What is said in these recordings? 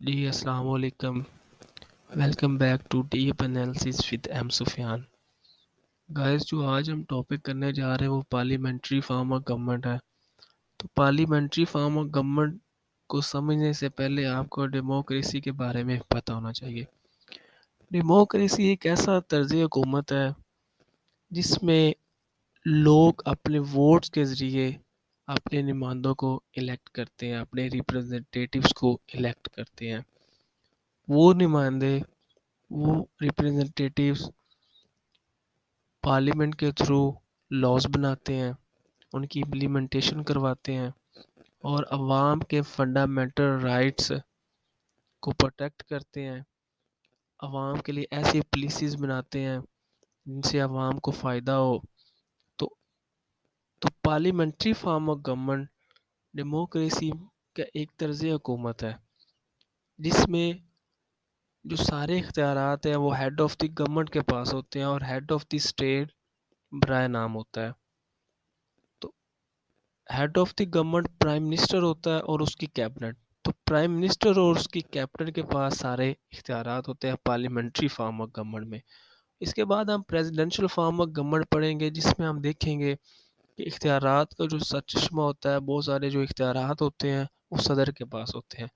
جی السلام علیکم. Welcome back to deep analysis with M Sufyan. Guys جو آج ہم ٹاپک کرنے جا رہے ہیں وہ پارلیمنٹری فارم آف گورنمنٹ ہے. تو پارلیمنٹری فارم آف گورنمنٹ کو سمجھنے سے پہلے آپ کو ڈیموکریسی کے بارے میں پتہ ہونا چاہیے. ڈیموکریسی ایک ایسا طرز حکومت ہے جس میں لوگ اپنے ووٹس کے ذریعے اپنے نمائندوں کو الیکٹ کرتے ہیں، اپنے ریپرزنٹیٹیوز کو الیکٹ کرتے ہیں. وہ نمائندے، وہ ریپرزنٹیٹیوز پارلیمنٹ کے تھرو لاز بناتے ہیں، ان کی امپلیمنٹیشن کرواتے ہیں اور عوام کے فنڈامنٹل رائٹس کو پروٹیکٹ کرتے ہیں. عوام کے لیے ایسی پالیسیز بناتے ہیں جن سے عوام کو فائدہ ہو. تو تو parliamentary form of government democracy کا ایک طرز حکومت ہے جس میں جو سارے اختیارات ہیں وہ ہیڈ آف دی گورنمنٹ کے پاس ہوتے ہیں اور ہیڈ آف دی اسٹیٹ برائے نام ہوتا ہے. تو head of the government prime minister ہوتا ہے اور اس کی کیبنٹ. تو پرائم منسٹر اور اس کی کیبنٹ کے پاس سارے اختیارات ہوتے ہیں پارلیمنٹری فارم آف گورنمنٹ میں. اس کے بعد ہم پریزیڈنشل فارم آف گورنمنٹ پڑھیں گے جس میں ہم دیکھیں گے کہ اختیارات کا جو سرچشمہ ہوتا ہے، بہت سارے جو اختیارات ہوتے ہیں وہ صدر کے پاس ہوتے ہیں.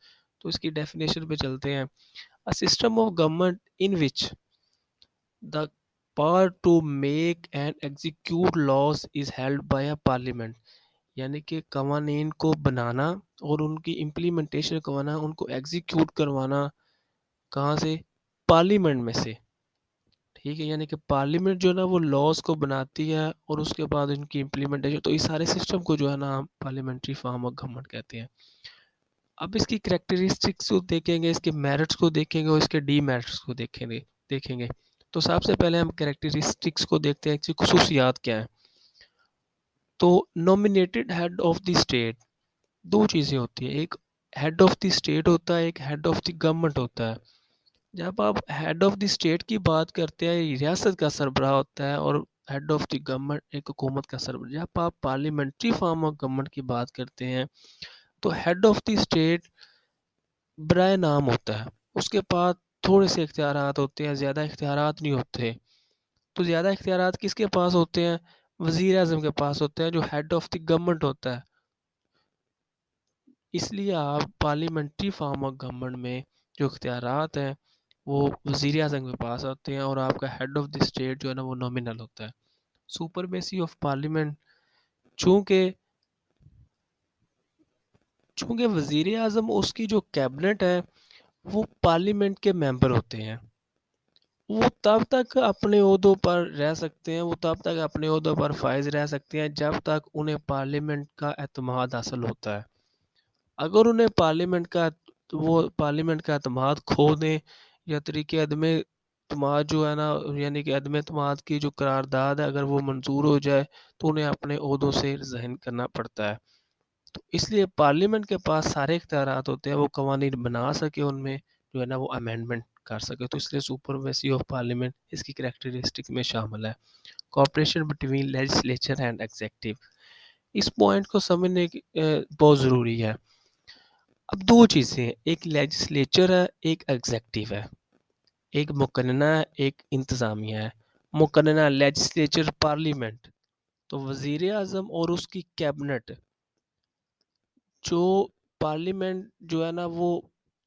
تو اس کی ڈیفینیشن پہ چلتے ہیں. A system of government in which the power to make and execute laws is held by a parliament. یعنی کہ قوانین کو بنانا اور ان کی امپلیمنٹیشن کروانا، ان کو ایگزیکیوٹ کروانا کہاں سے؟ پارلیمنٹ میں سے. ٹھیک ہے، یعنی کہ پارلیمنٹ جو ہے نا وہ لاز کو بناتی ہے اور اس کے بعد ان کی امپلیمنٹیشن. تو اس سارے سسٹم کو جو ہے نا ہم پارلیمنٹری فارم آف گورنمنٹ کہتے ہیں. اب اس کی کریکٹرسٹکس کو دیکھیں گے، اس کے میرٹس کو دیکھیں گے اور اس کے ڈی میرٹس کو دیکھیں گے. تو سب سے پہلے ہم کریکٹرسٹکس کو دیکھتے ہیں کہ خصوصیات کیا ہیں. تو nominated head of the state, دو چیزیں ہوتی ہیں، ایک ہیڈ آف دی اسٹیٹ ہوتا ہے، ایک ہیڈ آف دی گورنمنٹ ہوتا ہے. جب آپ ہیڈ آف دی اسٹیٹ کی بات کرتے ہیں ریاست کا سربراہ ہوتا ہے اور ہیڈ آف دی گورنمنٹ ایک حکومت کا سربراہ. جب آپ پارلیمنٹری فارم آف گورنمنٹ کی بات کرتے ہیں تو ہیڈ آف دی اسٹیٹ برائے نام ہوتا ہے، اس کے پاس تھوڑے سے اختیارات ہوتے ہیں، زیادہ اختیارات نہیں ہوتے. تو زیادہ اختیارات کس کے پاس ہوتے ہیں؟ وزیر اعظم کے پاس ہوتے ہیں جو ہیڈ آف دی گورنمنٹ ہوتا ہے. اس لیے آپ پارلیمنٹری فارم آف گورنمنٹ میں جو اختیارات ہیں وہ وزیر اعظم کے پاس ہوتے ہیں اور آپ کا ہیڈ آف دی اسٹیٹ جو ہے نا وہ نومینل ہوتا ہے. سپرمیسی آف پارلیمنٹ، چونکہ وزیر اعظم اس کی جو کیبنٹ ہے وہ پارلیمنٹ کے ممبر ہوتے ہیں، وہ تب تک اپنے عہدوں پر رہ سکتے ہیں، وہ تب تک اپنے عہدوں پر فائز رہ سکتے ہیں جب تک انہیں پارلیمنٹ کا اعتماد حاصل ہوتا ہے. اگر انہیں پارلیمنٹ کا اعتماد کھو دیں یا طریقے عدم اعتماد جو ہے نا، یعنی کہ عدم اعتماد کی جو قرارداد ہے اگر وہ منظور ہو جائے تو انہیں اپنے عہدوں سے ریزائن کرنا پڑتا ہے. تو اس لیے پارلیمنٹ کے پاس سارے اختیارات ہوتے ہیں، وہ قوانین بنا سکے، ان میں جو ہے نا وہ امینڈمنٹ کر سکے. تو اس لیے سپرمیسی آف پارلیمنٹ اس کی کریکٹرسٹک میں شامل ہے. Cooperation between legislature and executive, اس پوائنٹ کو سمجھنے کی بہت ضروری ہے. اب دو چیزیں ہیں، ایک لیجسلیچر ہے، ایک ایگزیکٹو ہے، ایک مقننہ ہے، ایک انتظامیہ ہے. مقننہ لیجسلیچر پارلیمنٹ، تو وزیر اعظم اور اس کی کیبنٹ، جو پارلیمنٹ جو ہے نا وہ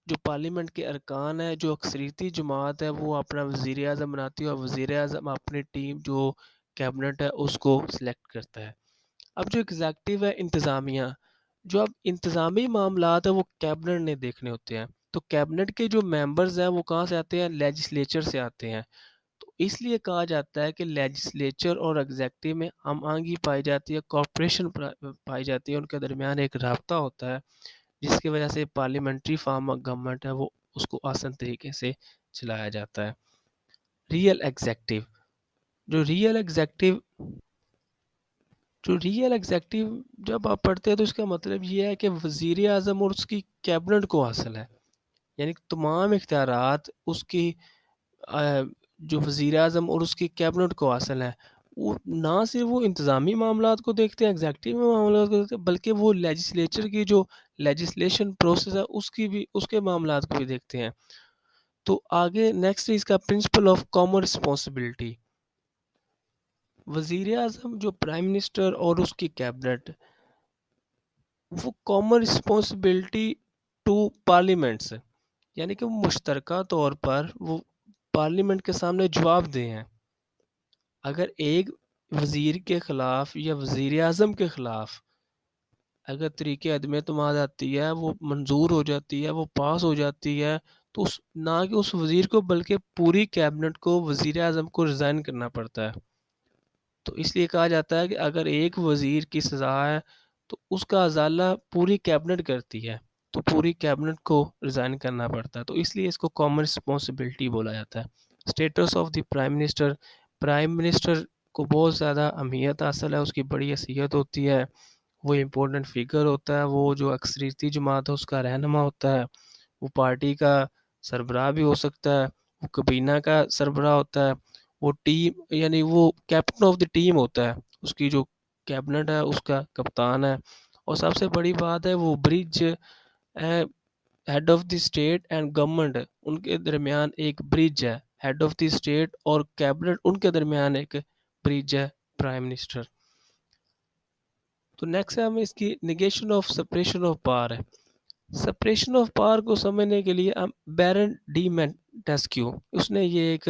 جو پارلیمنٹ کے ارکان ہے، جو اکثریتی جماعت ہے وہ اپنا وزیر اعظم بناتی ہے اور وزیر اعظم اپنی ٹیم جو کیبنٹ ہے اس کو سلیکٹ کرتا ہے. اب جو ایگزیکٹو ہے، انتظامیہ، جو اب انتظامی معاملات ہیں وہ کیبنٹ نے دیکھنے ہوتے ہیں. تو کیبنٹ کے جو ممبرز ہیں وہ کہاں سے آتے ہیں؟ لیجسلیچر سے آتے ہیں. تو اس لیے کہا جاتا ہے کہ لیجسلیچر اور ایگزیکٹو میں ہم آہنگی پائی جاتی ہے، کوآپریشن پائی جاتی ہے، ان کے درمیان ایک رابطہ ہوتا ہے جس کی وجہ سے پارلیمنٹری فارم آف گورنمنٹ ہے وہ اس کو آسان طریقے سے چلایا جاتا ہے. ریئل ایگزیکٹو، جو ریئل ایگزیکٹو جب آپ پڑھتے ہیں تو اس کا مطلب یہ ہے کہ وزیر اعظم اور اس کی کیبنٹ کو حاصل ہے، یعنی تمام اختیارات اس کی جو وزیر اعظم اور اس کی کیبنٹ کو حاصل ہے. وہ نہ صرف وہ انتظامی معاملات کو دیکھتے ہیں، ایگزیکٹو میں معاملات کو دیکھتے ہیں، بلکہ وہ لیجسلیچر کی جو لیجسلیشن پروسیس ہے اس کے معاملات کو بھی دیکھتے ہیں۔ تو آگے نیکسٹ اس کا پرنسپل آف کامن رسپانسبلٹی۔ وزیر اعظم جو پرائم منسٹر اور اس کی کیبنٹ، وہ کامن رسپانسبلٹی ٹو پارلیمنٹس، یعنی کہ وہ مشترکہ طور پر وہ پارلیمنٹ کے سامنے جواب دیں ہیں۔ اگر ایک وزیر کے خلاف یا وزیر اعظم کے خلاف اگر طریقے عدم اعتماد آتی ہے، وہ منظور ہو جاتی ہے، وہ پاس ہو جاتی ہے، تو نہ کہ اس وزیر کو بلکہ پوری کیبنٹ کو وزیر اعظم کو ریزائن کرنا پڑتا ہے۔ تو اس لیے کہا جاتا ہے کہ اگر ایک وزیر کی سزا ہے تو اس کا ازالہ پوری کیبنٹ کرتی ہے، تو پوری کیبنٹ کو ریزائن کرنا پڑتا ہے۔ تو اس لیے اس کو کامن رسپانسبلٹی بولا جاتا ہے۔ Status of the prime minister, prime minister کو بہت زیادہ اہمیت حاصل ہے، اس کی بڑی حیثیت ہوتی ہے، وہ امپورٹنٹ فگر ہوتا ہے، وہ جو اکثریتی جماعت ہے اس کا رہنما ہوتا ہے، وہ پارٹی کا سربراہ بھی ہو سکتا ہے، وہ کابینہ کا سربراہ ہوتا ہے، وہ ٹیم یعنی وہ کیپٹن آف دی ٹیم ہوتا ہے، اس کی جو کیبنٹ ہے اس کا کپتان ہے۔ اور سب سے بڑی بات ہے وہ برج ہے، head of the state and government, ان کے درمیان ایک برج ہے، ہیڈ آف دی اسٹیٹ اور کیبنٹ ان کے درمیان ایک برج ہے، پرائم منسٹر۔ تو نیکسٹ ہے ہمیں اس کی negation of separation of power ہے۔ سپریشن آف پاور کو سمجھنے کے لیے ہم بیرن ڈی مینٹسکیو، اس نے یہ ایک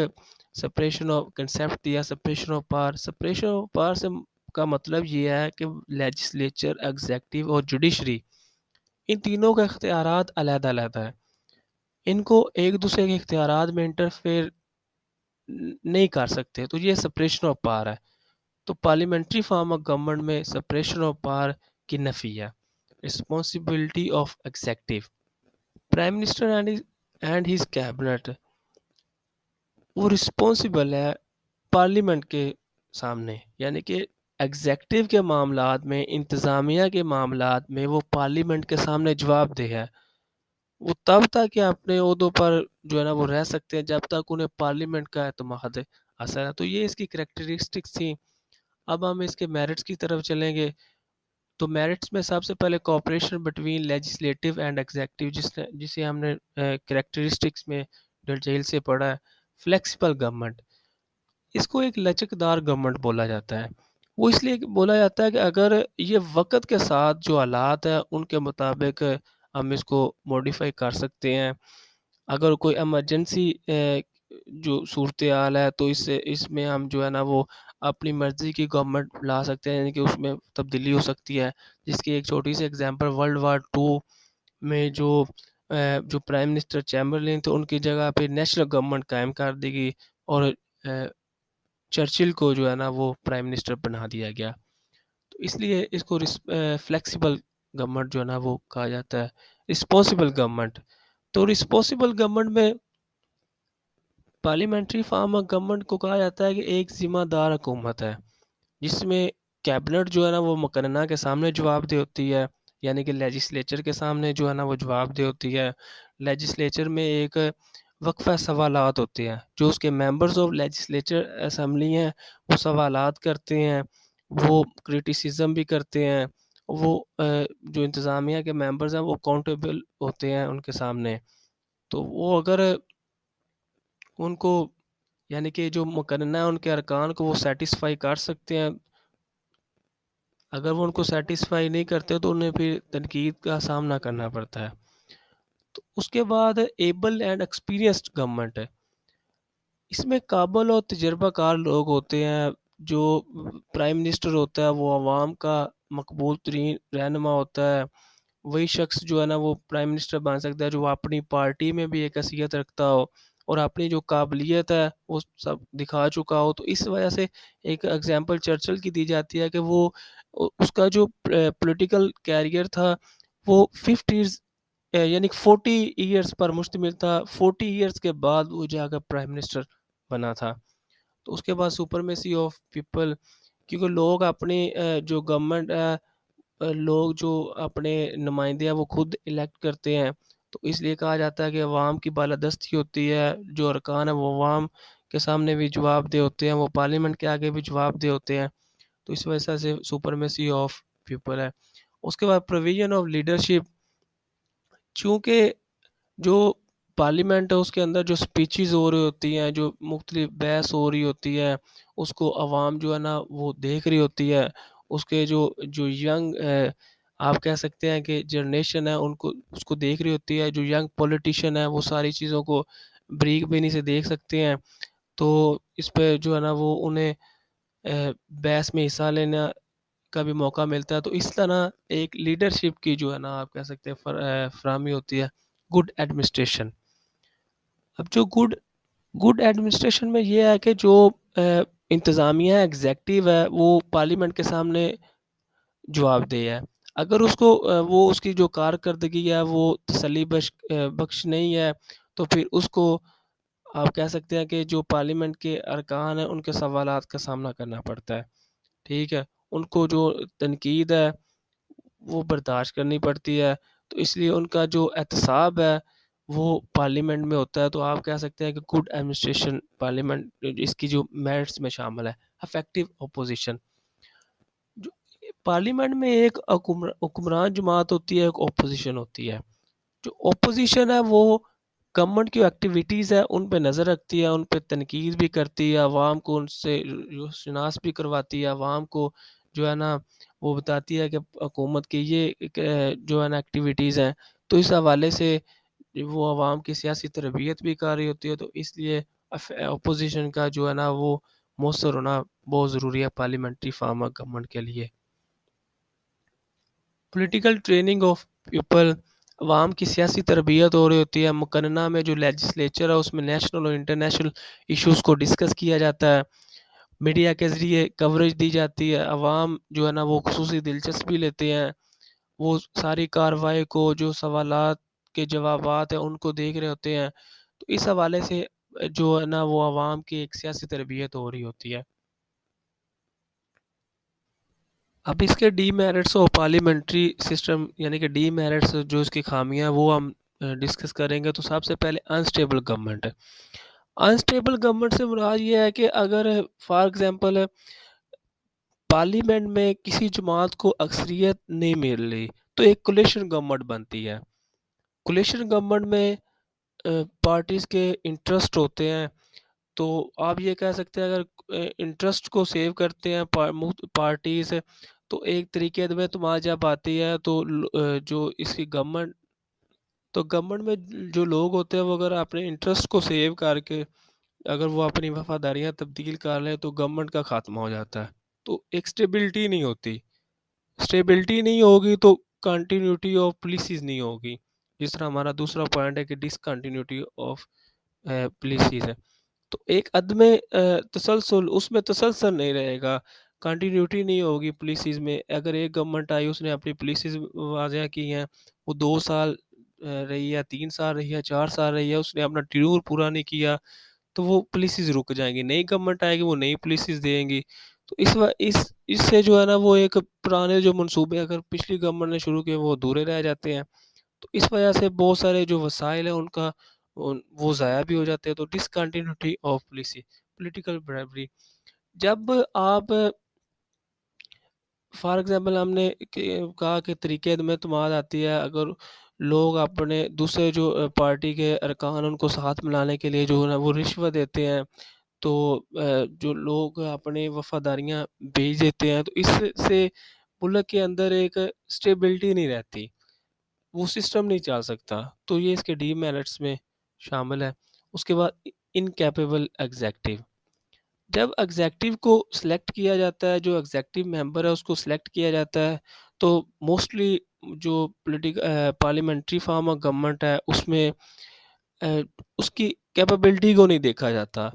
سپریشن آف کنسیپٹ دیا، separation of power. Separation of power سے کا مطلب یہ ہے کہ لیجسلیچر، ایگزیکٹو اور جوڈیشری، ان تینوں کا اختیارات علیحدہ علیحدہ ہے، ان کو ایک دوسرے کے اختیارات میں انٹرفیئر نہیں کر سکتے، تو یہ سپریشن آف پاور ہے۔ تو پارلیمنٹری فارم آف گورنمنٹ میں سپریشن آف پاور کی نفی ہے۔ Responsibility of executive, prime minister and his cabinet, وہ رسپانسبل ہے پارلیمنٹ کے سامنے، یعنی کہ ایگزیکٹو کے معاملات میں، انتظامیہ کے معاملات میں وہ پارلیمنٹ کے سامنے جواب دہ ہے۔ وہ تب تک اپنے عہدوں پر جو ہے نا وہ رہ سکتے ہیں جب تک انہیں پارلیمنٹ کا اعتماد حاصل ہے۔ تو یہ اس کی کریکٹرسٹکس تھیں۔ اب ہم اس کے میرٹس کی طرف چلیں گے۔ تو میرٹس میں سب سے پہلے cooperation between legislative and executive, جسے ہم نے کریکٹرسٹکس میں ڈیٹیل سے پڑھا ہے۔ فلیکسیبل گورنمنٹ، اس کو ایک لچکدار گورنمنٹ بولا جاتا ہے۔ وہ اس لیے بولا جاتا ہے کہ اگر یہ وقت کے ساتھ جو حالات ہیں ان کے مطابق ہم اس کو موڈیفائی کر سکتے ہیں۔ اگر کوئی ایمرجنسی جو صورتحال ہے تو اس میں ہم جو ہے نا وہ اپنی مرضی کی گورنمنٹ لا سکتے ہیں، یعنی کہ اس میں تبدیلی ہو سکتی ہے۔ جس کی ایک چھوٹی سی اگزامپل ورلڈ وار 2 میں جو پرائم منسٹر چیمبرلین تھے ان کی جگہ پہ نیشنل گورنمنٹ قائم کر دی گئی اور چرچل کو جو ہے نا وہ پرائم منسٹر بنا دیا گیا۔ تو اس لیے اس کو فلیکسیبل گورنمنٹ جو ہے نا وہ کہا جاتا ہے۔ رسپانسبل گورنمنٹ، تو رسپانسبل گورنمنٹ میں پارلیمنٹری فارم آف گورنمنٹ کو کہا جاتا ہے کہ ایک ذمہ دار حکومت ہے جس میں کیبنٹ جو ہے نا وہ مقننہ کے سامنے جواب دہ ہوتی ہے، یعنی کہ لیجسلیچر کے سامنے جو ہے نا وہ جواب دہ ہوتی ہے۔ لیجسلیچر میں ایک وقفہ سوالات ہوتے ہیں، جو اس کے ممبرز آف لیجسلیچر اسمبلی ہیں وہ سوالات کرتے ہیں، وہ کرٹیسزم بھی کرتے ہیں، وہ جو انتظامیہ کے ممبرز ہیں وہ اکاؤنٹیبل ہوتے ہیں ان کے سامنے۔ تو وہ اگر ان کو یعنی کہ جو مقننہ ان کے ارکان کو وہ سیٹسفائی کر سکتے ہیں، اگر وہ ان کو سیٹسفائی نہیں کرتے تو انہیں پھر تنقید کا سامنا کرنا پڑتا ہے۔ تو اس کے بعد ایبل اینڈ ایکسپیرینسڈ گورنمنٹ ہے۔ اس میں قابل اور تجربہ کار لوگ ہوتے ہیں۔ جو پرائم منسٹر ہوتا ہے وہ عوام کا مقبول ترین رہنما ہوتا ہے۔ وہی شخص جو ہے نا وہ پرائم منسٹر بن سکتا ہے جو اپنی پارٹی میں بھی ایک حیثیت رکھتا ہو اور اپنی جو قابلیت ہے وہ سب دکھا چکا ہو۔ تو اس وجہ سے ایک ایگزامپل چرچل کی دی جاتی ہے کہ وہ اس کا جو پولیٹیکل کیریئر تھا وہ 50 یعنی 40 ایئرز پر مشتمل تھا۔ 40 ایئرز کے بعد وہ جا کر پرائم منسٹر بنا تھا۔ تو اس کے بعد سپرمیسی آف پیپل، کیونکہ لوگ اپنی جو گورنمنٹ لوگ جو اپنے نمائندے ہیں وہ خود الیکٹ کرتے ہیں، تو اس لیے کہا جاتا ہے کہ عوام کی بالادستی ہوتی ہے، جو ارکان ہے وہ عوام کے سامنے بھی جواب دہ ہوتے ہیں، وہ پارلیمنٹ کے آگے بھی جواب دہ ہوتے ہیں، تو اس وجہ سے سپرمیسی آف پیپل ہے۔ اس کے بعد پروویژن آف لیڈرشپ، چونکہ جو پارلیمنٹ ہے اس کے اندر جو سپیچز ہو رہی ہوتی ہیں، جو مختلف بحث ہو رہی ہوتی ہے، اس کو عوام جو ہے نا وہ دیکھ رہی ہوتی ہے، اس کے جو ینگ آپ کہہ سکتے ہیں کہ جنریشن ہے ان کو اس کو دیکھ رہی ہوتی ہے، جو ینگ پولیٹیشین ہے وہ ساری چیزوں کو بریک بینی سے دیکھ سکتے ہیں، تو اس پہ جو ہے نا وہ انہیں بحث میں حصہ لینا کا بھی موقع ملتا ہے، تو اس طرح ایک لیڈرشپ کی جو ہے نا آپ کہہ سکتے ہیں فراہمی ہوتی ہے گڈ ایڈمنسٹریشن۔ اب جو گڈ ایڈمنسٹریشن میں یہ ہے کہ جو انتظامیہ ایگزیکٹو ہے وہ پارلیمنٹ کے سامنے جواب دہ ہے، اگر اس کو وہ اس کی جو کارکردگی ہے وہ تسلی بخش نہیں ہے، تو پھر اس کو آپ کہہ سکتے ہیں کہ جو پارلیمنٹ کے ارکان ہیں ان کے سوالات کا سامنا کرنا پڑتا ہے، ٹھیک ہے، ان کو جو تنقید ہے وہ برداشت کرنی پڑتی ہے، تو اس لیے ان کا جو احتساب ہے وہ پارلیمنٹ میں ہوتا ہے، تو آپ کہہ سکتے ہیں کہ گڈ ایڈمنسٹریشن پارلیمنٹ اس کی جو میرٹس میں شامل ہے۔ افیکٹو اپوزیشن، جو پارلیمنٹ میں ایک حکمران جماعت ہوتی ہے، ایک اپوزیشن ہوتی ہے، جو اپوزیشن ہے وہ گورنمنٹ کی ایکٹیویٹیز ہے ان پہ نظر رکھتی ہے، ان پہ تنقید بھی کرتی ہے، عوام کو ان سے شناس بھی کرواتی ہے، عوام کو جو ہے نا وہ بتاتی ہے کہ حکومت کی یہ جو ہے نا ایکٹیویٹیز ہیں، تو اس حوالے سے وہ عوام کی سیاسی تربیت بھی کر رہی ہوتی ہے، تو اس لیے اپوزیشن کا جو ہے نا وہ مؤثر ہونا بہت ضروری ہے پارلیمنٹری فارم آف گورنمنٹ کے لیے۔ پولیٹیکل ٹریننگ آف پیپل، عوام کی سیاسی تربیت ہو رہی ہوتی ہے، مقننہ میں جو لیجسلیچر ہے اس میں نیشنل اور انٹرنیشنل ایشوز کو ڈسکس کیا جاتا ہے، میڈیا کے ذریعے کوریج دی جاتی ہے، عوام جو ہے نا وہ خصوصی دلچسپی لیتے ہیں، وہ ساری کارروائی کو جو سوالات کے جوابات ہیں ان کو دیکھ رہے ہوتے ہیں، تو اس حوالے سے جو ہے نا وہ عوام کی ایک سیاسی تربیت ہو رہی ہوتی ہے۔ اب اس کے ڈی میرٹس اور پارلیمنٹری سسٹم یعنی کہ ڈی میرٹس جو اس کی خامیاں وہ ہم ڈسکس کریں گے، تو سب سے پہلے انسٹیبل گورنمنٹ ہے۔ انسٹیبل گورنمنٹ سے مراد یہ ہے کہ اگر فار ایگزامپل پارلیمنٹ میں کسی جماعت کو اکثریت نہیں مل رہی تو ایک کولیشن گورنمنٹ بنتی ہے، کولیشن گورنمنٹ میں پارٹیز کے انٹرسٹ ہوتے ہیں، تو آپ یہ کہہ سکتے ہیں اگر انٹرسٹ کو سیو کرتے ہیں پارٹیز، تو ایک طریقے میں تمہارا جب آتی ہے تو جو اس کی گورنمنٹ، تو گورنمنٹ میں جو لوگ ہوتے ہیں وہ اگر اپنے انٹرسٹ کو سیو کر کے اگر وہ اپنی وفاداریاں تبدیل کر لیں تو گورنمنٹ کا خاتمہ ہو جاتا ہے، تو ایک سٹیبلٹی نہیں ہوتی، سٹیبلٹی نہیں ہوگی تو کنٹینیوٹی آف پالیسیز نہیں ہوگی، جس طرح ہمارا دوسرا پوائنٹ ہے کہ ڈسکنٹینیوٹی آف پالیسیز ہے، تو ایک عدم تسلسل، اس میں تسلسل نہیں رہے گا، کنٹینیوٹی نہیں ہوگی پالیسیز میں، اگر ایک گورنمنٹ آئی اس نے اپنی پالیسیز واضح کی ہیں، وہ 2 سال رہی ہے، 3 سال رہی ہے، 4 سال رہی ہے، اس نے اپنا ٹیور پورا نہیں کیا تو وہ پالیسیز رک جائیں گی، نئی گورنمنٹ آئے گی وہ نئی پالیسیز دیں گی، تو اس سے جو ہے نا وہ ایک پرانے جو منصوبے اگر پچھلی گورنمنٹ نے شروع کیے وہ ادھورے رہ جاتے ہیں، تو اس وجہ سے بہت سارے جو وسائل ہیں ان کا وہ ضائع بھی ہو جاتے ہیں، تو discontinuity of policy, political bribery, جب آپ فار ایگزامپل ہم نے کہا کہ طریقے میں تماد آتی ہے، اگر لوگ اپنے دوسرے جو پارٹی کے ارکان ان کو ساتھ ملانے کے لیے جو ہے نا وہ رشوت دیتے ہیں، تو جو لوگ اپنے وفاداریاں بیچ دیتے ہیں، تو اس سے ملک کے اندر ایک سٹیبلٹی نہیں رہتی، وہ سسٹم نہیں چل سکتا، تو یہ اس کے ڈی میرٹس میں شامل ہے۔ اس کے بعد انکیپیبل ایگزیکٹو، جب ایگزیکٹو کو سلیکٹ کیا جاتا ہے، جو ایگزیکٹو ممبر ہے اس کو سلیکٹ کیا جاتا ہے، تو موسٹلی جو پارلیمنٹری فارم آف گورنمنٹ ہے اس میں اس کی کیپیبلٹی کو نہیں دیکھا جاتا،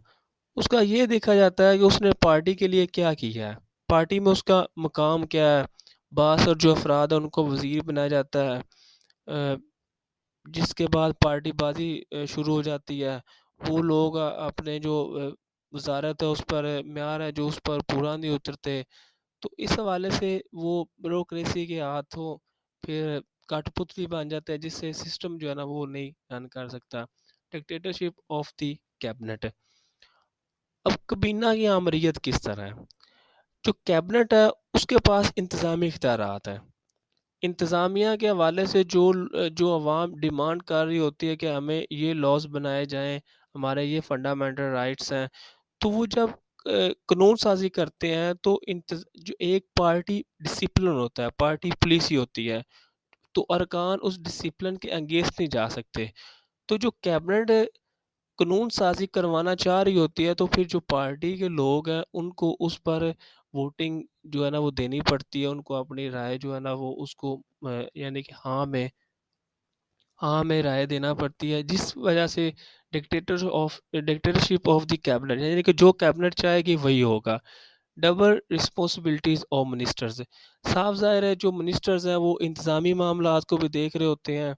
اس کا یہ دیکھا جاتا ہے کہ اس نے پارٹی کے لیے کیا کیا ہے، پارٹی میں اس کا مقام کیا ہے، بعض اور جو افراد ہیں ان کو وزیر بنایا جاتا ہے، جس کے بعد پارٹی بازی شروع ہو جاتی ہے، وہ لوگ اپنے جو وزارت ہے اس پر معیار ہے جو اس پر پورا نہیں اترتے، تو اس حوالے سے وہ بیوروکریسی کے ہاتھوں پھر کٹ پتلی بن جاتا ہے، جس سے سسٹم جو ہے نا وہ نہیں رن کر سکتا، ڈکٹیٹرشپ آف دی کیبنٹ، اب کابینہ کی آمریت کس طرح ہے؟ جو کیبنٹ ہے اس کے پاس انتظامی اختیارات ہیں. انتظامیہ کے حوالے سے جو عوام ڈیمانڈ کر رہی ہوتی ہے کہ ہمیں یہ لاز بنائے جائیں، ہمارے یہ فنڈامنٹل رائٹس ہیں، تو وہ جب قانون سازی کرتے ہیں تو جو ایک پارٹی ڈسپلن ہوتا ہے، پارٹی پالیسی ہوتی ہے، تو ارکان اس ڈسپلن کے انگینسٹ نہیں جا سکتے. تو جو کیبنٹ قانون سازی کروانا چاہ رہی ہوتی ہے تو پھر جو پارٹی کے لوگ ہیں ان کو اس پر ووٹنگ جو ہے نا وہ دینی پڑتی ہے، ان کو اپنی رائے جو ہے نا وہ اس کو یعنی کہ ہاں میں رائے دینا پڑتی ہے، جس وجہ سے ڈکٹیٹرشپ آف دی کیبنٹ، یعنی کہ جو کیبنٹ چاہے گی وہی ہوگا. ڈبل رسپانسبلٹیز آف منسٹرز، صاف ظاہر ہے جو منسٹرز ہیں وہ انتظامی معاملات کو بھی دیکھ رہے ہوتے ہیں،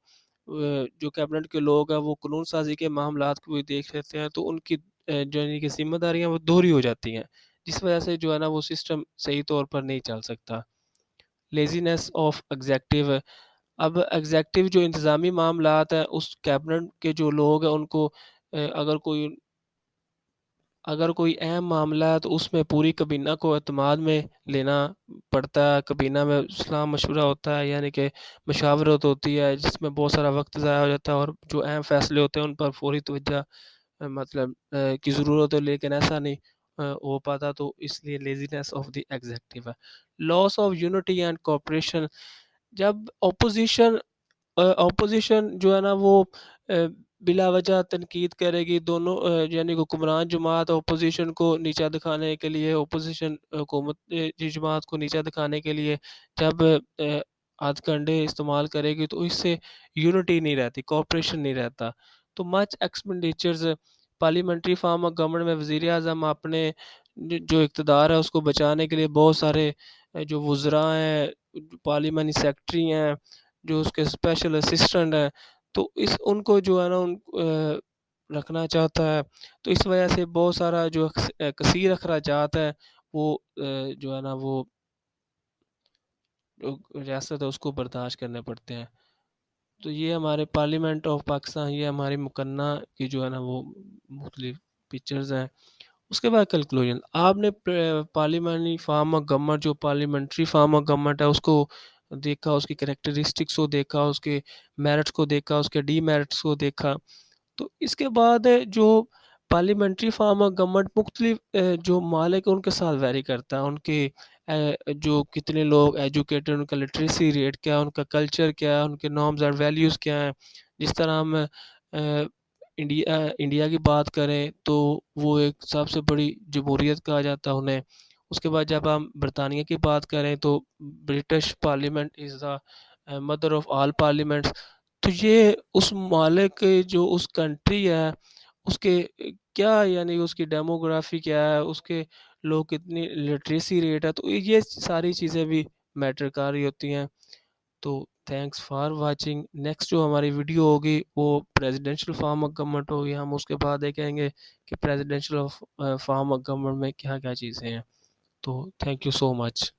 جو کیبنٹ کے لوگ ہیں وہ قانون سازی کے معاملات کو بھی دیکھ لیتے ہیں، تو ان کی جو یعنی کہ ذمہ داریاں وہ دوہری ہو جاتی ہیں، جس وجہ سے جو ہے نا وہ سسٹم صحیح طور پر نہیں چل سکتا. لیزینس آف ایگزیکٹو، اب ایگزیکٹو جو انتظامی معاملات ہیں اس کیبنٹ کے جو لوگ ہیں ان کو اگر کوئی اہم معاملہ ہے تو اس میں پوری کابینہ کو اعتماد میں لینا پڑتا ہے. کابینہ میں صلاح مشورہ ہوتا ہے، یعنی کہ مشاورت ہوتی ہے جس میں بہت سارا وقت ضائع ہو جاتا ہے، اور جو اہم فیصلے ہوتے ہیں ان پر فوری توجہ مطلب کی ضرورت ہے، لیکن ایسا نہیں ہو پاتا، تو اس لیے لیزینس آف دی ایگزیکٹو ہے. لاس آف یونٹی اینڈ کوآپریشن، جب اپوزیشن جو ہے نا وہ بلا وجہ تنقید کرے گی، دونوں یعنی حکمران جماعت اپوزیشن کو نیچا دکھانے کے لیے، اپوزیشن حکومت کی جماعت کو نیچا دکھانے کے لیے جب ہاتھ کنڈے استعمال کرے گی تو اس سے یونٹی نہیں رہتی، کوآپریشن نہیں رہتا. تو much expenditures, parliamentary form of government میں وزیر اعظم اپنے جو اقتدار ہے اس کو بچانے کے لیے بہت سارے جو وزراء ہیں، پارلیمانی سیکٹری ہیں، جو اس کے اسپیشل اسسٹنٹ ہیں، تو ان کو جو ہے نا رکھنا چاہتا ہے. تو اس وجہ سے بہت سارا جو کثیر اخراجات ہے وہ جو ہے نا وہ جو ریاست ہے اس کو برداشت کرنے پڑتے ہیں. تو یہ ہمارے پارلیمنٹ آف پاکستان، یہ ہماری مکنہ کی جو ہے نا وہ مختلف پکچرز ہیں. اس کے بعد کنکلوژن، آپ نے پارلیمانی فارم آف گورنمنٹ، جو پارلیمنٹری فارم آف گورنمنٹ ہے اس کو دیکھا، اس کی کریکٹرسٹکس کو دیکھا، اس کے میرٹس کو دیکھا، اس کے ڈی میرٹس کو دیکھا. تو اس کے بعد جو پارلیمنٹری فارم آف گورنمنٹ مختلف جو ممالک ان کے ساتھ ویری کرتا ہے، ان کے جو کتنے لوگ ایجوکیٹڈ، ان کا لٹریسی ریٹ کیا ہے، ان کا کلچر کیا ہے، ان کے نارمز اور ویلیوز کیا ہیں. جس طرح ہم انڈیا کی بات کریں تو وہ ایک سب سے بڑی جمہوریت کہا جاتا ہے انہیں. اس کے بعد جب ہم برطانیہ کی بات کریں تو British parliament is the mother of all parliaments. تو یہ اس ممالک جو اس کنٹری ہے اس کے کیا یعنی اس کی ڈیموگرافی کیا ہے، اس کے لوگ کتنی لٹریسی ریٹ ہے، تو یہ ساری چیزیں بھی میٹر کر رہی ہوتی ہیں. تو تھینکس فار واچنگ. نیکسٹ جو ہماری ویڈیو ہوگی وہ پریزیڈینشیل فارم آف گورنمنٹ ہوگی. ہم اس کے بعد دیکھیں گے کہ پریزیڈینشیل فارم آف گورنمنٹ میں کیا کیا چیزیں ہیں. تو تھینک یو سو مچ.